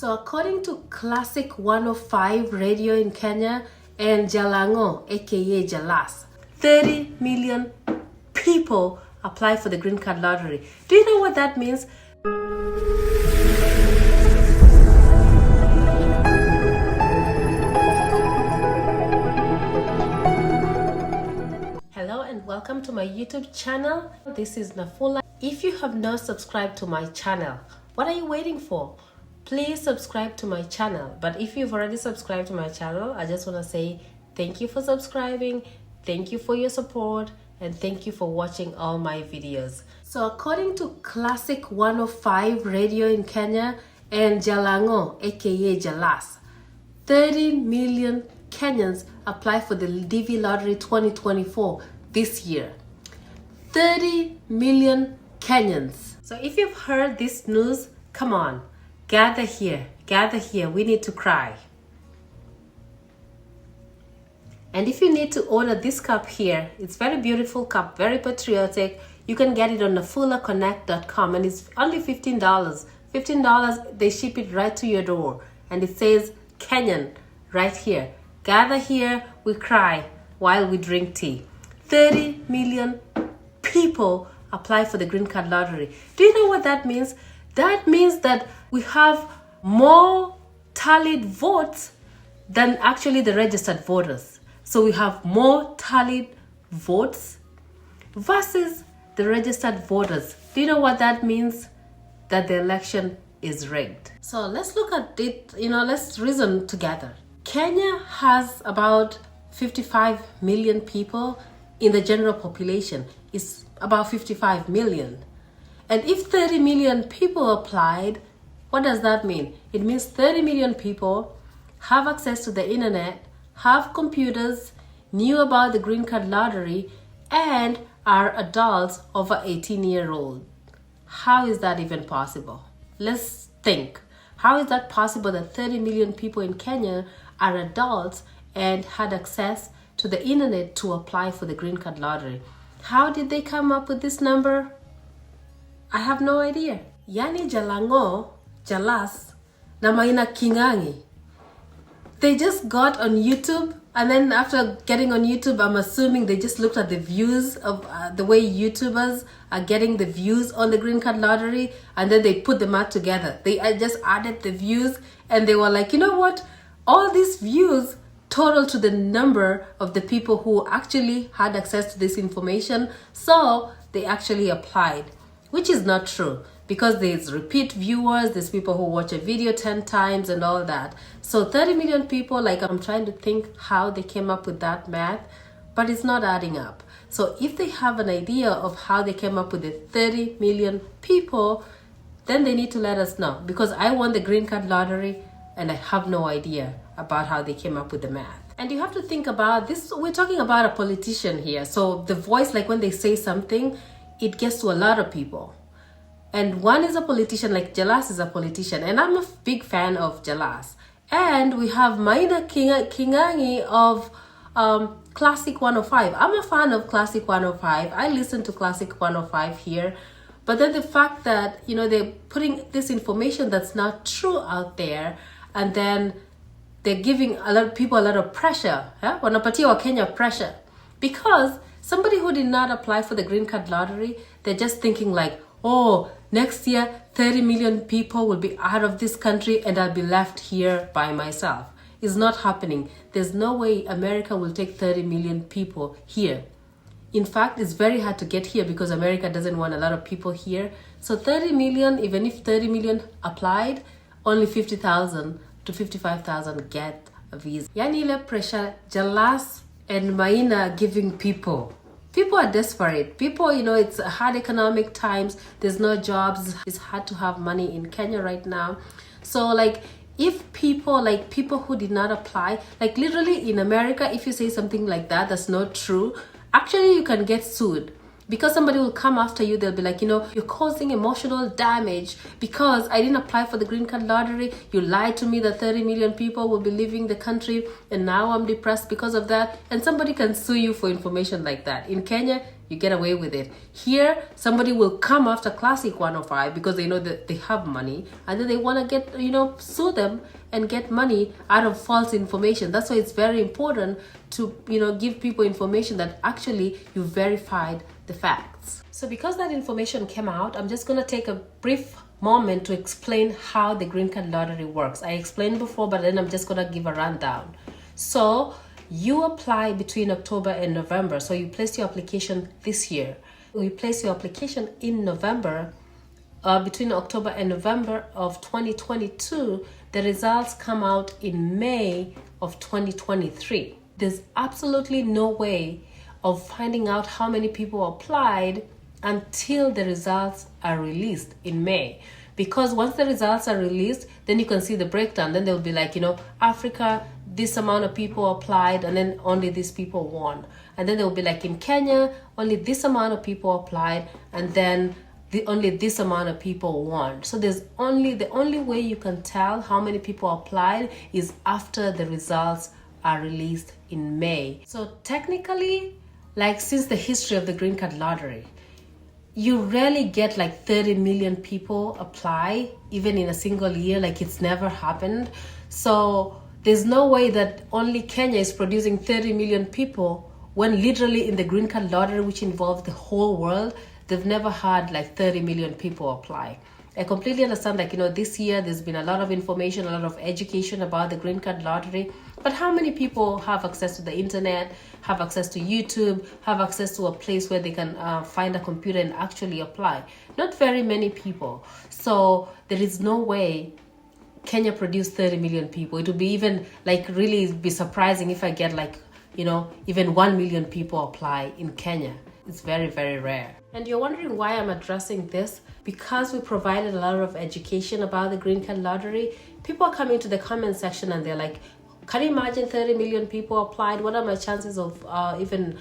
So according to Classic 105 radio in Kenya and Jalango, aka Jalas, 30 million people apply for the green card lottery. Do you know what that means? Hello and welcome to my YouTube channel. This is NAFULA. If you have not subscribed to my channel, what are you waiting for? Please subscribe to my channel. But if you've already subscribed to my channel, I just want to say thank you for subscribing, thank you for your support, and thank you for watching all my videos. So according to Classic 105 radio in Kenya and Jalango, aka Jalas, 30 million Kenyans apply for the DV Lottery 2024 this year. 30 million Kenyans. So if you've heard this news, come on, gather here, we need to cry. And if you need to order this cup here, it's very beautiful cup, very patriotic. You can get it on NAFULAconnect.com and it's only $15. $15, they ship it right to your door. And it says Kenyan right here. Gather here, we cry while we drink tea. 30 million people apply for the green card lottery. Do you know what that means? That means that we have more tallied votes than actually the registered voters. So we have more tallied votes versus the registered voters. Do you know what that means? That the election is rigged. So let's look at it, let's reason together. Kenya has about 55 million people in the general population. It's about 55 million. And if 30 million people applied, what does that mean? It means 30 million people have access to the internet, have computers, knew about the green card lottery, and are adults over 18-year-old. How is that even possible? Let's think. How is that possible that 30 million people in Kenya are adults and had access to the internet to apply for the green card lottery? How did they come up with this number? I have no idea. Yani Jalango, Jalas, na Maina Kingangi. They just got on YouTube, and then after getting on YouTube, I'm assuming they just looked at the views of the way YouTubers are getting the views on the green card lottery, and then they put them out together. They just added the views, and they were like, you know what? All these views total to the number of the people who actually had access to this information, so they actually applied, which is not true. Because there's repeat viewers, there's people who watch a video 10 times and all that. So 30 million people, like I'm trying to think how they came up with that math, but it's not adding up. So if they have an idea of how they came up with the 30 million people, then they need to let us know. Because I won the green card lottery and I have no idea about how they came up with the math. And you have to think about this, we're talking about a politician here. So the voice, like when they say something, it gets to a lot of people. And one is a politician, like Jalas is a politician. And I'm a big fan of Jalas. And we have Maina Kingangi of Classic 105. I'm a fan of Classic 105. I listen to Classic 105 here. But then the fact that, they're putting this information that's not true out there. And then they're giving a lot of people a lot of pressure. Wanapatia wa Kenya pressure. Because somebody who did not apply for the green card lottery, they're just thinking like, oh, next year, 30 million people will be out of this country and I'll be left here by myself. It's not happening. There's no way America will take 30 million people here. In fact, it's very hard to get here because America doesn't want a lot of people here. So 30 million, even if 30 million applied, only 50,000 to 55,000 get a visa. Yani ile pressure Jalas and Maina giving people. People are desperate. People, it's hard economic times. There's no jobs. It's hard to have money in Kenya right now. So if people who did not apply, like literally in America, if you say something like that, that's not true, actually you can get sued. Because somebody will come after you, they'll be like, you're causing emotional damage because I didn't apply for the green card lottery. You lied to me that 30 million people will be leaving the country and now I'm depressed because of that. And somebody can sue you for information like that. In Kenya, you get away with it. Here, somebody will come after Classic 105 because they know that they have money, and then they want to get, sue them and get money out of false information. That's why it's very important to, give people information that actually you verified the facts. So because that information came out, I'm just going to take a brief moment to explain how the green card lottery works. I explained before, but then I'm just going to give a rundown. So you apply between October and November. So you place your application this year. You place your application in November, between October and November of 2022. The results come out in May of 2023. There's absolutely no way of finding out how many people applied until the results are released in May. Because once the results are released, then you can see the breakdown. Then they'll be like, Africa, this amount of people applied, and then only these people won. And then they'll be like, in Kenya, only this amount of people applied, and then only this amount of people won. So the only way you can tell how many people applied is after the results are released in May. So technically, since the history of the green card lottery, you rarely get 30 million people apply even in a single year. It's never happened. So there's no way that only Kenya is producing 30 million people when literally in the green card lottery, which involves the whole world, they've never had 30 million people apply. I completely understand this year there's been a lot of information, a lot of education about the green card lottery, but how many people have access to the internet, have access to YouTube, have access to a place where they can find a computer and actually apply? Not very many people. So there is no way Kenya produced 30 million people. It would be even really be surprising if I get even 1 million people apply in Kenya. It's very, very rare. And you're wondering why I'm addressing this? Because we provided a lot of education about the green card lottery. People are coming to the comment section and they're like, can you imagine 30 million people applied? What are my chances of even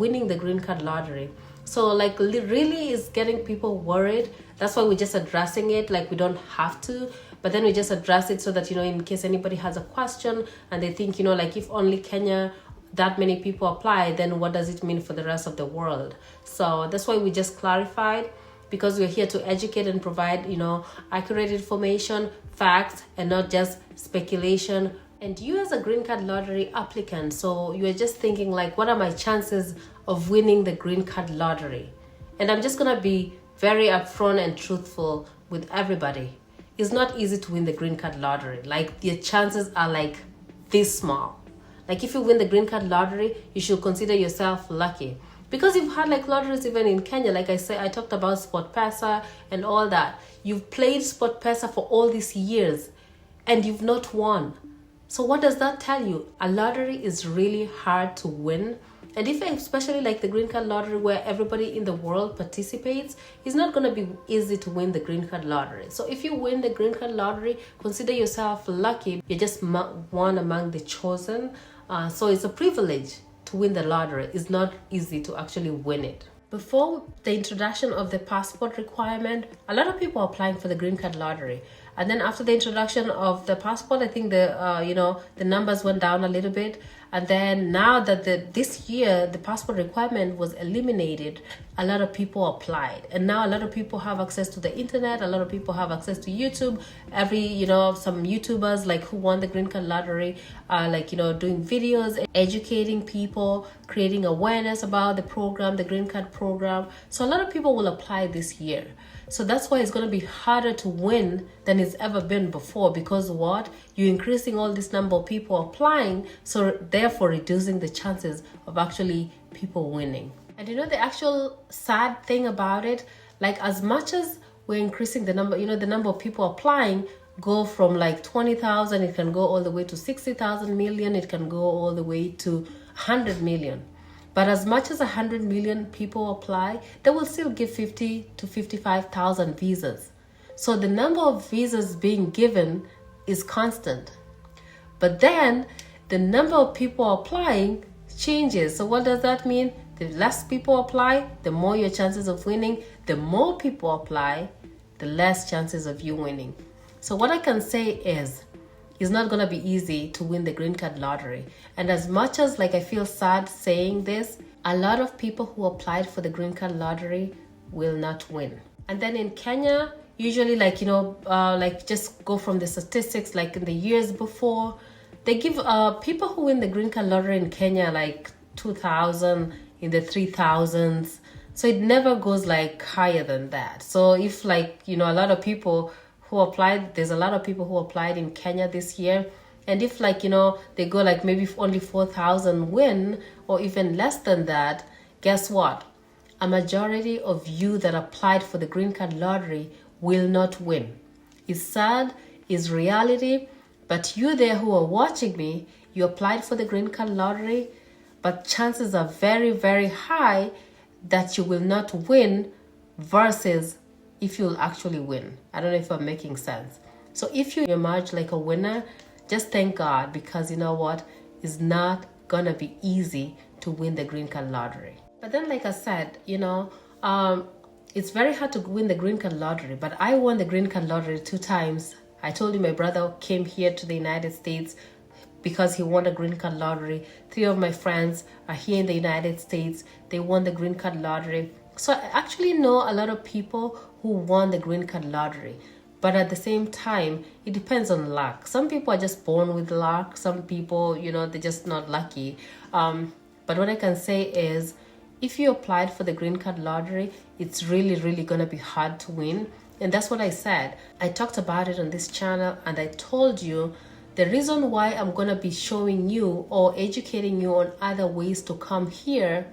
winning the green card lottery? So really is getting people worried. That's why we're just addressing it. We don't have to, but then we just address it so that, in case anybody has a question and they think, if only Kenya, that many people apply, then what does it mean for the rest of the world? So that's why we just clarified, because we're here to educate and provide, accurate information, facts, and not just speculation. And you as a green card lottery applicant, so you're just thinking what are my chances of winning the green card lottery? And I'm just gonna be very upfront and truthful with everybody. It's not easy to win the green card lottery. Your chances are this small. If you win the green card lottery, you should consider yourself lucky. Because you've had lotteries even in Kenya. I said, I talked about SportPesa and all that. You've played SportPesa for all these years and you've not won. So what does that tell you? A lottery is really hard to win. And especially the green card lottery where everybody in the world participates, it's not going to be easy to win the green card lottery. So if you win the green card lottery, consider yourself lucky. You're just one among the chosen. So it's a privilege to win the lottery. It's not easy to actually win it. Before the introduction of the passport requirement, a lot of people are applying for the green card lottery. And then after the introduction of the passport, I think the numbers went down a little bit. And then now that this year the passport requirement was eliminated, a lot of people applied. And now a lot of people have access to the internet. A lot of people have access to YouTube. Some YouTubers who won the green card lottery are doing videos, educating people, creating awareness about the program, the green card program. So a lot of people will apply this year. So that's why it's going to be harder to win than it's ever been before, because you're increasing all this number of people applying, so therefore reducing the chances of actually people winning. And the actual sad thing about it, as much as we're increasing the number, the number of people applying go from 20,000, it can go all the way to 60,000 million, it can go all the way to 100 million. But as much as 100 million people apply, they will still give 50 to 55,000 visas. So the number of visas being given is constant. But then the number of people applying changes. So what does that mean? The less people apply, the more your chances of winning. The more people apply, the less chances of you winning. So what I can say is, it's not gonna be easy to win the green card lottery. And as much as like I feel sad saying this, a lot of people who applied for the green card lottery will not win. And then in Kenya, usually like, like just go from the statistics, like in the years before, they give people who win the green card lottery in Kenya like 2,000, in the 3,000s. So it never goes like higher than that. So if like, a lot of people who applied, there's a lot of people who applied in Kenya this year. And if like, they go like maybe only 4,000 win or even less than that, guess what? A majority of you that applied for the green card lottery will not win. It's sad, it's reality, but you there who are watching me, you applied for the green card lottery, but chances are very, very high that you will not win versus if you'll actually win. I don't know if I'm making sense. So if you emerge like a winner, just thank God, because you know what? It's not gonna be easy to win the green card lottery. But then like I said, it's very hard to win the green card lottery, but I won the green card lottery 2 times. I told you my brother came here to the United States because he won the green card lottery. 3 of my friends are here in the United States. They won the green card lottery. So I actually know a lot of people who won the green card lottery. But at the same time, it depends on luck. Some people are just born with luck. Some people, they're just not lucky. But what I can say is, if you applied for the green card lottery, it's really, really going to be hard to win. And that's what I said. I talked about it on this channel, and I told you the reason why I'm going to be showing you or educating you on other ways to come here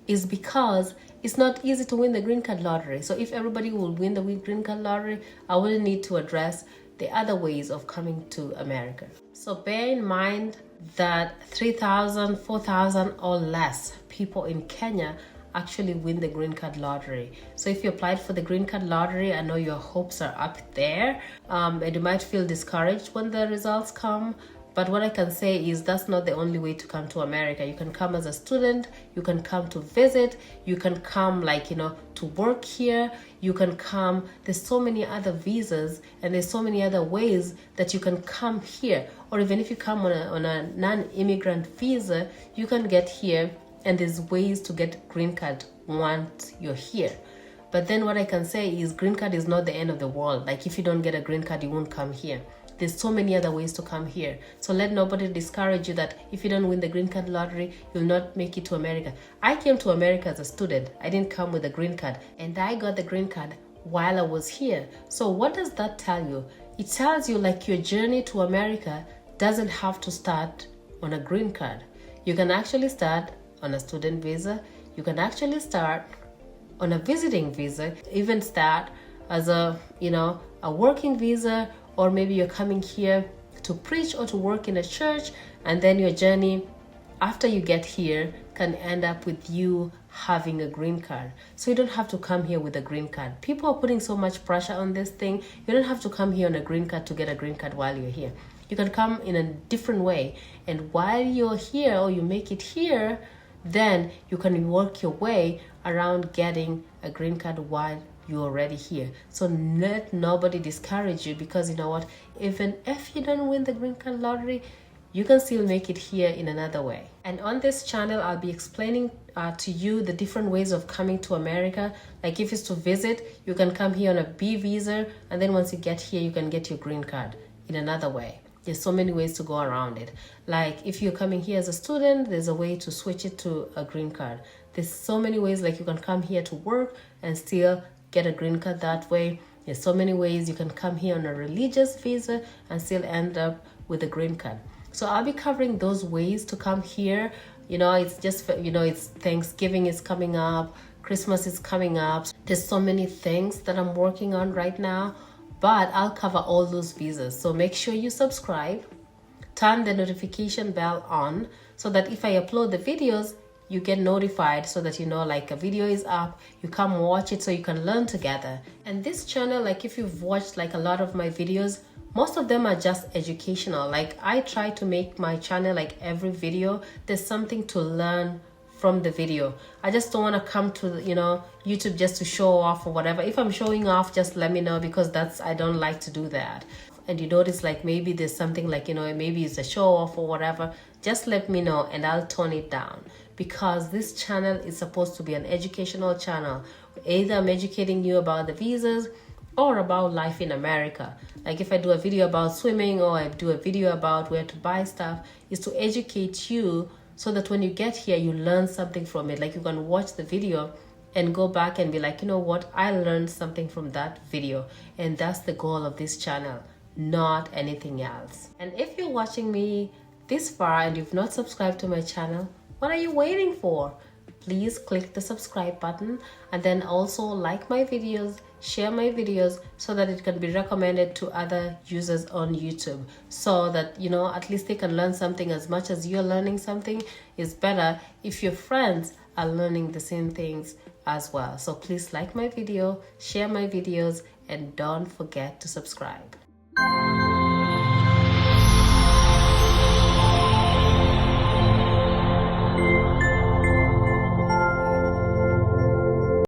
is because it's not easy to win the green card lottery. So if everybody will win the green card lottery, I will need to address the other ways of coming to America. So bear in mind that 3,000, 4,000 or less people in Kenya actually win the green card lottery. So if you applied for the green card lottery, I know your hopes are up there, and you might feel discouraged when the results come. But what I can say is that's not the only way to come to America. You can come as a student, you can come to visit, you can come like, to work here, you can come, there's so many other visas and there's so many other ways that you can come here. Or even if you come on a non-immigrant visa, you can get here, and there's ways to get green card once you're here. But then what I can say is green card is not the end of the world. Like if you don't get a green card, you won't come here. There's so many other ways to come here. So let nobody discourage you that if you don't win the green card lottery, you'll not make it to America. I came to America as a student. I didn't come with a green card, and I got the green card while I was here. So what does that tell you? It tells you like your journey to America doesn't have to start on a green card. You can actually start on a student visa. You can actually start on a visiting visa, even start as a working visa, or maybe you're coming here to preach or to work in a church, and then your journey after you get here can end up with you having a green card. So you don't have to come here with a green card. People are putting so much pressure on this thing. You don't have to come here on a green card to get a green card while you're here. You can come in a different way, and while you're here or you make it here, then you can work your way around getting a green card while you're already here. So let nobody discourage you, because you know what, even if you don't win the green card lottery, you can still make it here in another way. And on this channel, I'll be explaining to you the different ways of coming to America. Like if it's to visit, you can come here on a B visa, and then once you get here, you can get your green card in another way. There's so many ways to go around it. Like if you're coming here as a student, there's a way to switch it to a green card. There's so many ways, like you can come here to work and still get a green card that way. There's so many ways you can come here on a religious visa and still end up with a green card. So I'll be covering those ways to come here. It's just, it's Thanksgiving is coming up, Christmas is coming up. There's so many things that I'm working on right now, but I'll cover all those visas. So make sure you subscribe, turn the notification bell on, so that if I upload the videos, you get notified, so that like a video is up, you come watch it so you can learn together. And this channel, like if you've watched like a lot of my videos, most of them are just educational. Like I try to make my channel, like every video, there's something to learn from the video. I just don't want to come to YouTube just to show off or whatever. If I'm showing off, just let me know, because I don't like to do that. and you notice like maybe there's something like, you know, maybe it's a show off or whatever, just let me know and I'll tone it down, because this channel is supposed to be an educational channel. Either I'm educating you about the visas or about life in America. Like if I do a video about swimming or I do a video about where to buy stuff, is to educate you so that when you get here, you learn something from it. Like you can watch the video and go back and be like, you know what, I learned something from that video. And that's the goal of this channel, not anything else. And if you're watching me this far and you've not subscribed to my channel, what are you waiting for? Please click the subscribe button and then also like my videos, share my videos so that it can be recommended to other users on YouTube, so that, you know, at least they can learn something as much as you're learning something. Is better if your friends are learning the same things as well. So please like my video, share my videos, and don't forget to subscribe.